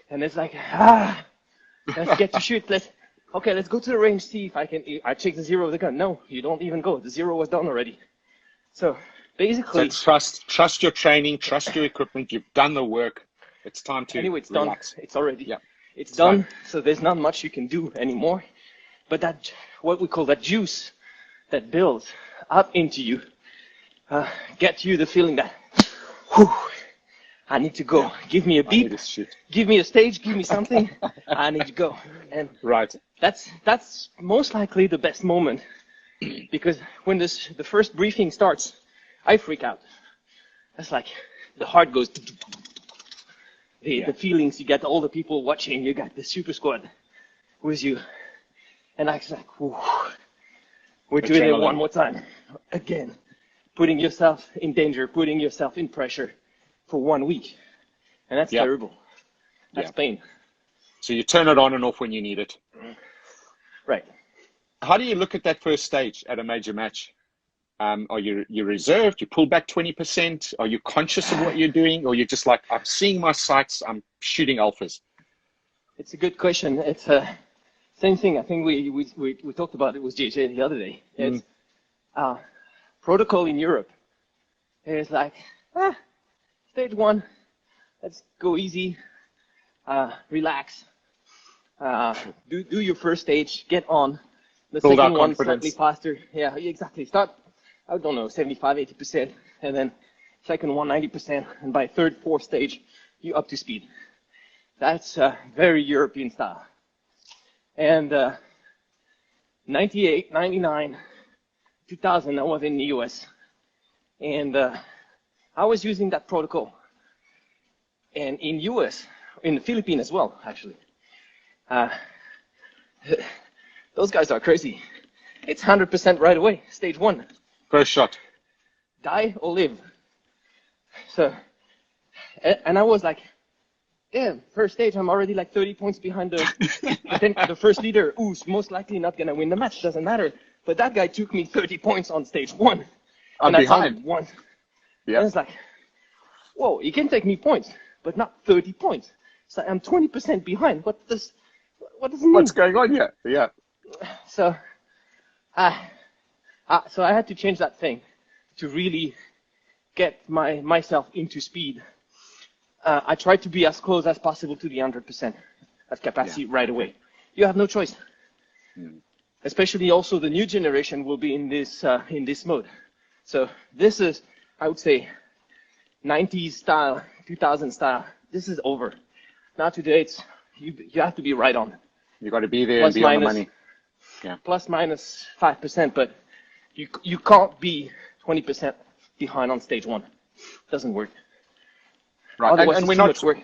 And it's like, let's get to shoot. Let's go to the range, see if I check the zero of the gun. No, you don't even go. The zero was done already. So basically. So trust your training, trust your equipment. You've done the work. It's time to anyway, it's relax. done. It's already. Yeah. It's done. So there's not much you can do anymore. But that, what we call that juice that builds up into you, get you the feeling that, whew, I need to go. Yeah. Give me a beat. Give me a stage. Give me something. I need to go. And right. That's most likely the best moment, because when the first briefing starts, I freak out. That's like the heart goes. The feelings, you got all the people watching. You got the super squad with you, and I was like, whew, we're doing it one more time. Again, putting yourself in danger, putting yourself in pressure for 1 week. And that's terrible. That's pain. So you turn it on and off when you need it. Right. How do you look at that first stage at a major match? Are you reserved? You pull back 20%? Are you conscious of what you're doing? Or you're just like, I'm seeing my sights, I'm shooting alphas? It's a good question. It's same thing. I think we talked about it with JJ the other day. It's protocol in Europe. It's like, stage 1, let's go easy, relax, do your first stage, get on. The Build second one confidence. slightly faster. Yeah, exactly. Start, I don't know, 75, 80%, and then second one 90%, and by third, fourth stage, you're up to speed. That's very European style. And 98, 99, 2000, I was in the US, and I was using that protocol. And in US, in the Philippines as well, actually, those guys are crazy. It's 100% right away, stage 1. First shot. Die or live. So, and I was like, damn, first stage, I'm already like 30 points behind the first leader, who's most likely not going to win the match, doesn't matter. But that guy took me 30 points on stage 1. I'm behind. I won. Yeah. And it's like, whoa, he can take me points, but not 30 points. So I'm 20% behind. What does it mean? What's going on here? Yeah. So, so I had to change that thing to really get myself into speed. I tried to be as close as possible to the 100% at capacity right away. You have no choice. Especially also the new generation will be in this mode. So this is, I would say, 90s style, 2000 style. This is over. Now today it's you have to be right on. You got to be there Plus and be on the minus, money. Yeah. Plus minus 5%, but you can't be 20% behind on stage 1. Doesn't work. Right. Otherwise, And it's we're too not much work.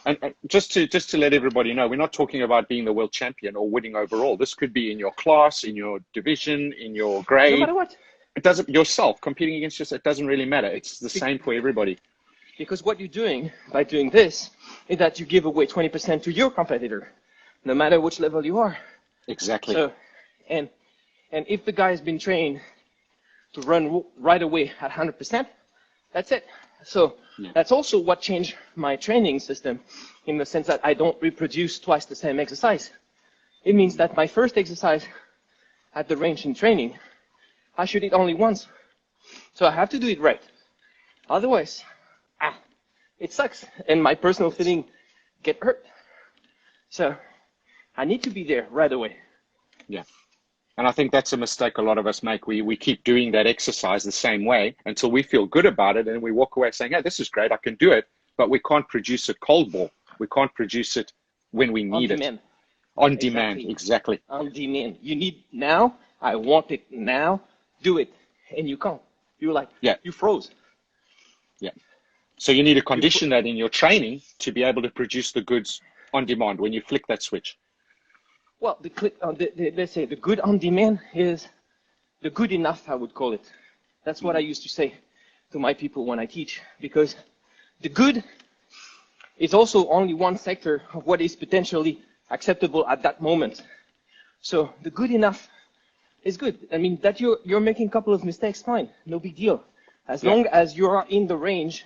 And just to let everybody know, we're not talking about being the world champion or winning overall. This could be in your class, in your division, in your grade. No matter what. It doesn't, yourself competing against yourself. It doesn't really matter. It's the same for everybody. Because what you're doing by doing this is that you give away 20% to your competitor, no matter which level you are. Exactly. So, and if the guy has been trained to run right away at 100%, that's it. So that's also what changed my training system, in the sense that I don't reproduce twice the same exercise. It means that my first exercise at the range in training, I shoot it only once. So I have to do it right. Otherwise, it sucks, and my personal feeling get hurt. So I need to be there right away. Yeah. And I think that's a mistake a lot of us make. We keep doing that exercise the same way until we feel good about it, and we walk away saying, hey, this is great, I can do it, but we can't produce it cold ball. We can't produce it when we need it. On demand, exactly. On demand. You need now, I want it now, do it. And you can't. You're like, you froze. Yeah. So you need to condition that in your training to be able to produce the goods on demand when you flick that switch. Well, let's say the good on demand is the good enough, I would call it. That's what I used to say to my people when I teach, because the good is also only one sector of what is potentially acceptable at that moment. So the good enough is good. I mean, that you're making a couple of mistakes, fine, no big deal. As long as you're in the range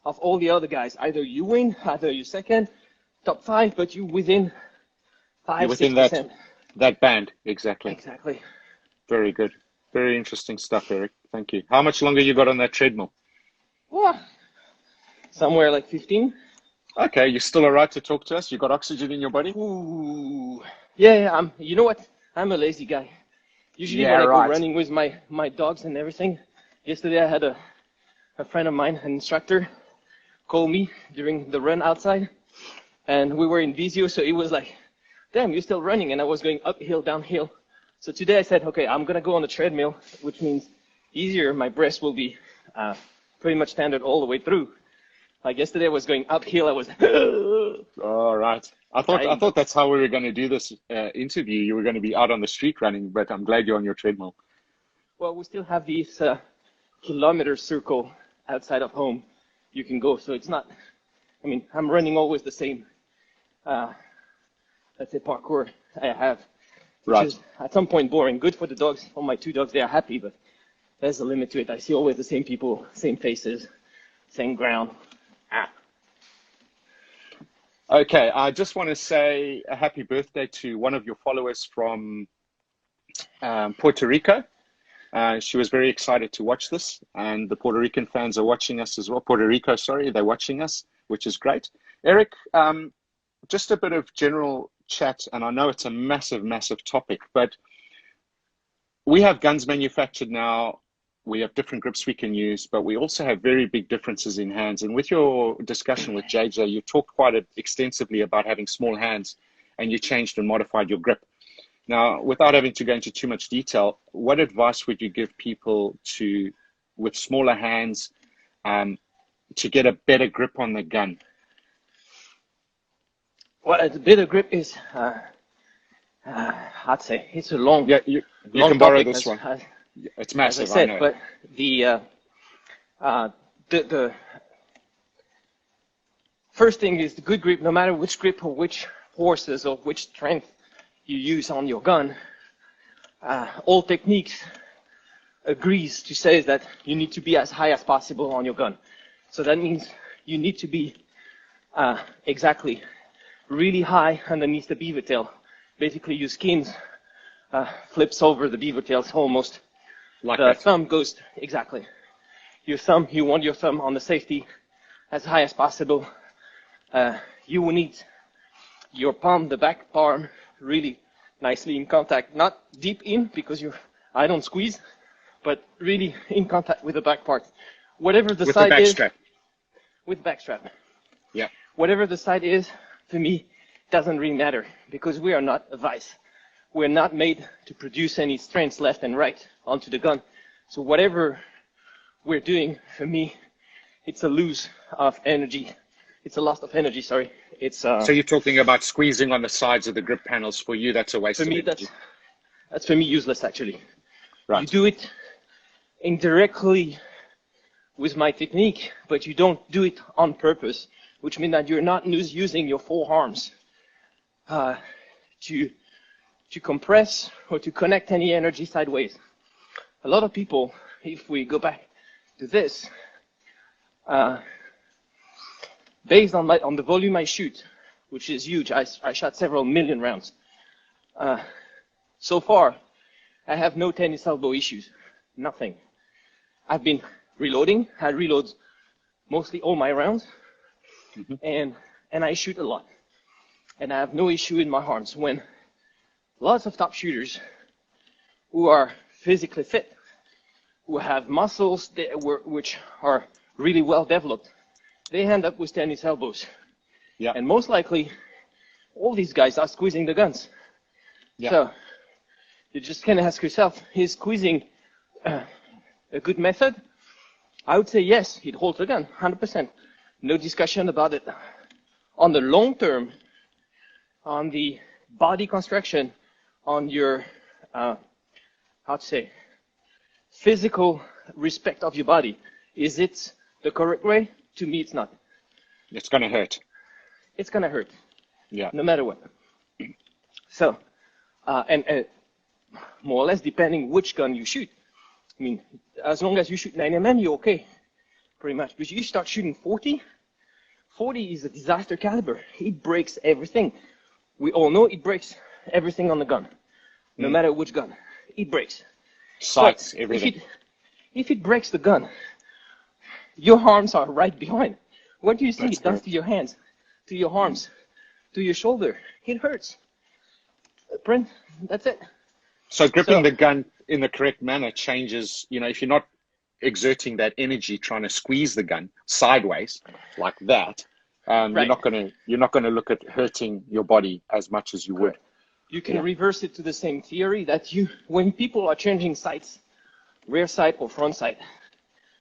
of all the other guys, either you win, either you're second, top 5, but you're within 5, you're within 6%. that band, exactly. Exactly. Very good. Very interesting stuff, Eric. Thank you. How much longer you got on that treadmill? Well, somewhere like 15. Okay, you're still all right to talk to us? You got oxygen in your body? Ooh. Yeah, you know what? I'm a lazy guy. Usually when I go running with my dogs and everything. Yesterday I had a friend of mine, an instructor, call me during the run outside. And we were in Visio, so it was like, damn, you're still running. And I was going uphill, downhill. So today I said, okay, I'm going to go on the treadmill, which means easier. My breath will be pretty much standard all the way through. Like yesterday I was going uphill. I was... All right. I thought that's how we were going to do this interview. You were going to be out on the street running, but I'm glad you're on your treadmill. Well, we still have these kilometer circle outside of home you can go. So it's not, I mean, I'm running always the same, let's say, parkour I have. Which is at some point boring. Good for the dogs. For my 2 dogs, they are happy, but there's a limit to it. I see always the same people, same faces, same ground. Okay, I just want to say a happy birthday to one of your followers from Puerto Rico. She was very excited to watch this, and the Puerto Rican fans are watching us as well. Puerto Rico, sorry, they're watching us, which is great. Eric, just a bit of general chat, and I know it's a massive, massive topic, but we have guns manufactured now. We have different grips we can use, but we also have very big differences in hands. And with your discussion with JJ, you talked quite extensively about having small hands, and you changed and modified your grip. Now, without having to go into too much detail, what advice would you give people with smaller hands to get a better grip on the gun? Well, the better grip is I'd say it's a long, Yeah, you long can borrow topic, this one. It's as massive, I said, I know. but the first thing is the good grip. No matter which grip or which forces or which strength you use on your gun, all techniques agrees to say that you need to be as high as possible on your gun. So that means you need to be exactly really high underneath the beaver tail. Basically, your skins flips over the beaver tails almost. Like The that. thumb goes exactly. Your thumb, you want your thumb on the safety as high as possible. You will need your palm, the back palm, really nicely in contact, not deep in because I don't squeeze, but really in contact with the back part. Whatever the With side the back is, strap. with back strap. Yeah. Whatever the side is, for me, doesn't really matter because we are not a vice. We're not made to produce any strengths left and right onto the gun. So whatever we're doing, for me, it's a loss of energy. It's a loss of energy, sorry. It's So you're talking about squeezing on the sides of the grip panels. For you, that's a waste for of me, energy. that's for me useless actually. Right. You do it indirectly with my technique, but you don't do it on purpose, which means that you're not using your forearms to compress or to connect any energy sideways. A lot of people, if we go back to this, based on the volume I shoot, which is huge, I shot several million rounds. So far, I have no tennis elbow issues, nothing. I've been reloading. I reload mostly all my rounds, and I shoot a lot. And I have no issue in my arms. When lots of top shooters who are physically fit, who have muscles which are really well developed, they end up with tennis elbows. Yeah. And most likely, all these guys are squeezing the guns. Yeah. So you just can ask yourself, is squeezing a good method? I would say yes, it holds the gun, 100%. No discussion about it. On the long term, on the body construction, on your, physical respect of your body, is it the correct way? To me, it's not. It's going to hurt. It's going to hurt. Yeah. No matter what. So, and more or less depending which gun you shoot. I mean, as long as you shoot 9mm, you're okay, pretty much. But you start shooting 40 is a disaster caliber. It breaks everything. We all know it breaks everything on the gun, no matter which gun. It breaks. Sights, But everything. If it breaks the gun, your arms are right behind. What do you see That's it does correct. to your hands, to your arms, to your shoulder? It hurts. Brent, that's it. So gripping the gun in the correct manner changes, if you're not exerting that energy trying to squeeze the gun sideways like that, Right. you're not gonna look at hurting your body as much as you would. You can reverse it to the same theory that when people are changing sights, rear sight or front sight,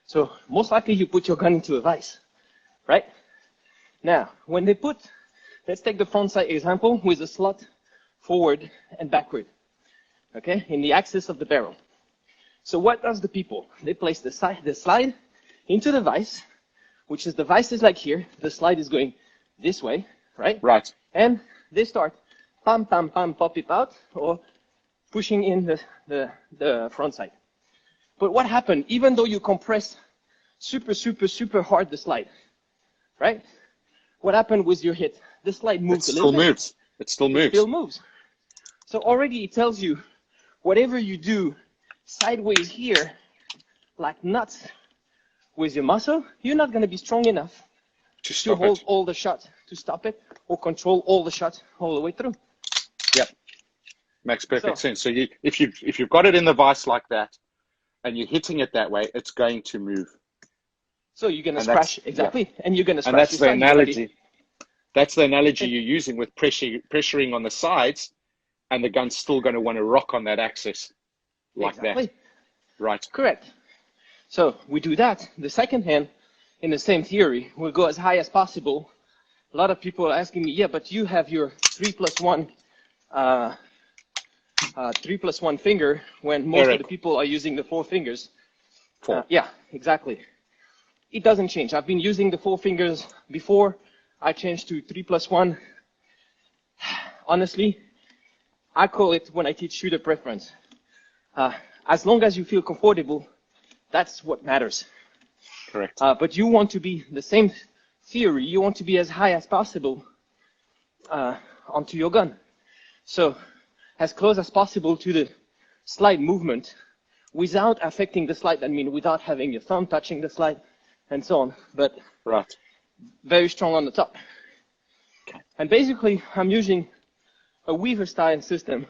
so most likely you put your gun into a vise, right? Now, when they let's take the front sight example with a slot forward and backward, okay, in the axis of the barrel. So what does the people? They place the slide into the vise, which is the vise is like here, the slide is going this way, right? Right. And they start pam, pam, pam, pop it out, or pushing in the front side. But what happened, even though you compress super, super, super hard the slide, right? What happened with your hit? The slide moves a little bit. It still moves. It still moves. So already it tells you, whatever you do sideways here, like nuts with your muscle, you're not going to be strong enough to hold all the shots, to stop it, or control all the shots all the way through. Yep. Makes perfect sense. So if you've got it in the vise like that, and you're hitting it that way, it's going to move. So you're going to scratch, exactly, and you're going to scratch. And that's your the side analogy. That's the analogy you're using with pressuring on the sides, and the gun's still going to want to rock on that axis like that. Right. Correct. So we do that. The second hand, in the same theory, will go as high as possible. A lot of people are asking me, yeah, but you have your 3+1 3+1 finger when most of the people are using the 4 fingers. 4. Yeah, exactly. It doesn't change. I've been using the 4 fingers before. I changed to 3+1. Honestly, I call it, when I teach, shooter preference. As long as you feel comfortable, that's what matters. Correct. But you want to be the same theory. You want to be as high as possible onto your gun. So as close as possible to the slide movement without affecting the slide. I mean, without having your thumb touching the slide and so on. But right. Very strong on the top. Okay. And basically, I'm using a Weaver style system,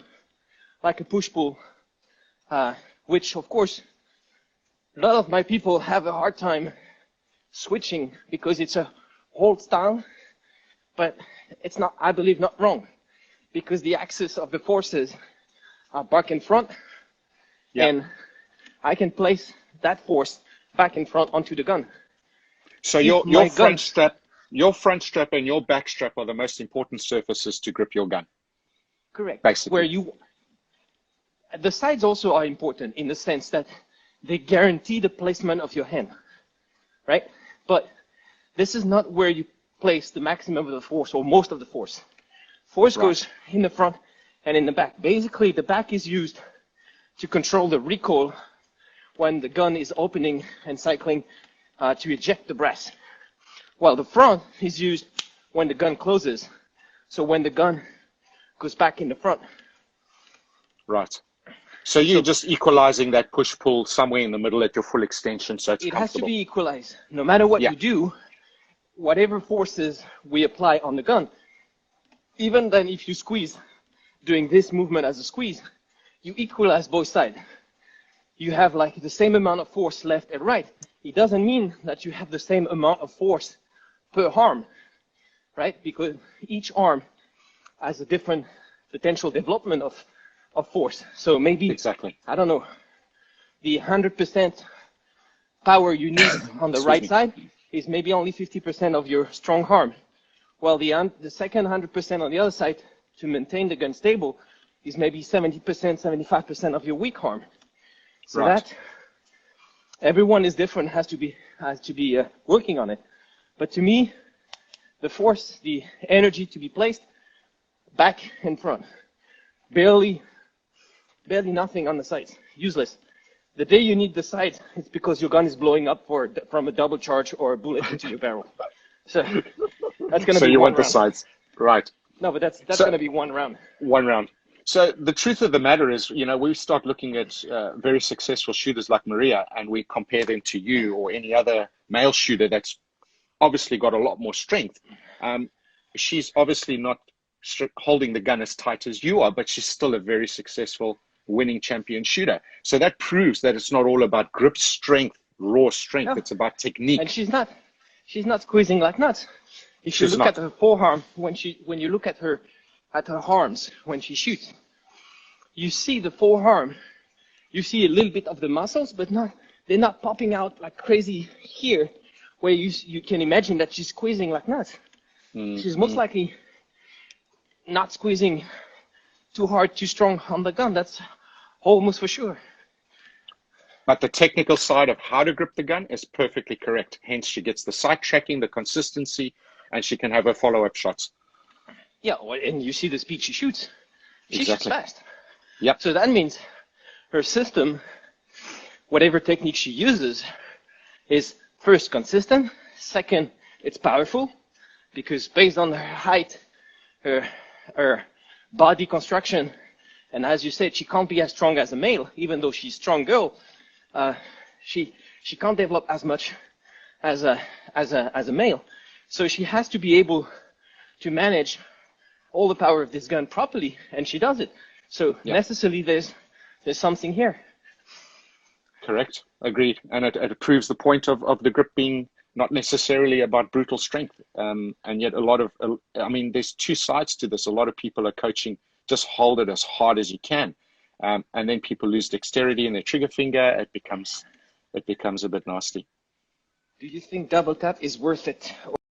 like a push-pull, which of course, a lot of my people have a hard time switching because it's a hold style, but it's not, I believe, not wrong, because the axis of the forces are back in front, and I can place that force back in front onto the gun. So your front strap and your back strap are the most important surfaces to grip your gun. Correct. Basically. The sides also are important in the sense that they guarantee the placement of your hand, right? But this is not where you place the maximum of the force or most of the force. Force goes in the front and in the back. Basically, the back is used to control the recoil when the gun is opening and cycling to eject the brass, while the front is used when the gun closes. So when the gun goes back in the front. Right. So you're just equalizing that push-pull somewhere in the middle at your full extension, so it's comfortable. It has to be equalized. No matter what you do, whatever forces we apply on the gun, even then if you squeeze, doing this movement as a squeeze, you equalize both sides. You have like the same amount of force left and right. It doesn't mean that you have the same amount of force per arm, right? Because each arm has a different potential development of force. So maybe, I don't know, the 100% power you need on the right side is maybe only 50% of your strong arm, while the second 100% on the other side to maintain the gun stable is maybe 70%, 75% of your weak arm. So that everyone is different, has to be working on it. But to me, the force, the energy to be placed back and front, barely nothing on the sides, useless. The day you need the sides, it's because your gun is blowing up from a double charge or a bullet into your barrel. So that's going to be one round. So you want the sides, right? No, but that's going to be one round. One round. So the truth of the matter is, you know, we start looking at very successful shooters like Maria, and we compare them to you or any other male shooter that's obviously got a lot more strength. She's obviously not holding the gun as tight as you are, but she's still a very successful winning champion shooter. So that proves that it's not all about grip strength, raw strength. No. It's about technique. And she's not squeezing like nuts. If you look at her forearm, when you look at her arms when she shoots, you see the forearm, you see a little bit of the muscles, but they're not popping out like crazy here, where you can imagine that she's squeezing like nuts. Mm-hmm. She's most likely not squeezing too hard, too strong on the gun. That's almost for sure. But the technical side of how to grip the gun is perfectly correct. Hence, she gets the sight tracking, the consistency, and she can have her follow-up shots. Yeah, and you see the speed she shoots. She shoots fast. Yep. So that means her system, whatever technique she uses, is first consistent. Second, it's powerful, because based on her height, her body construction, and as you said, she can't be as strong as a male, even though she's a strong girl. She can't develop as much as a male. So she has to be able to manage all the power of this gun properly, and she does it. So necessarily there's something here. Correct. Agreed. And it proves the point of the grip being not necessarily about brutal strength. And yet there's two sides to this. A lot of people are coaching, just hold it as hard as you can. And then people lose dexterity in their trigger finger. It becomes a bit nasty. Do you think double tap is worth it?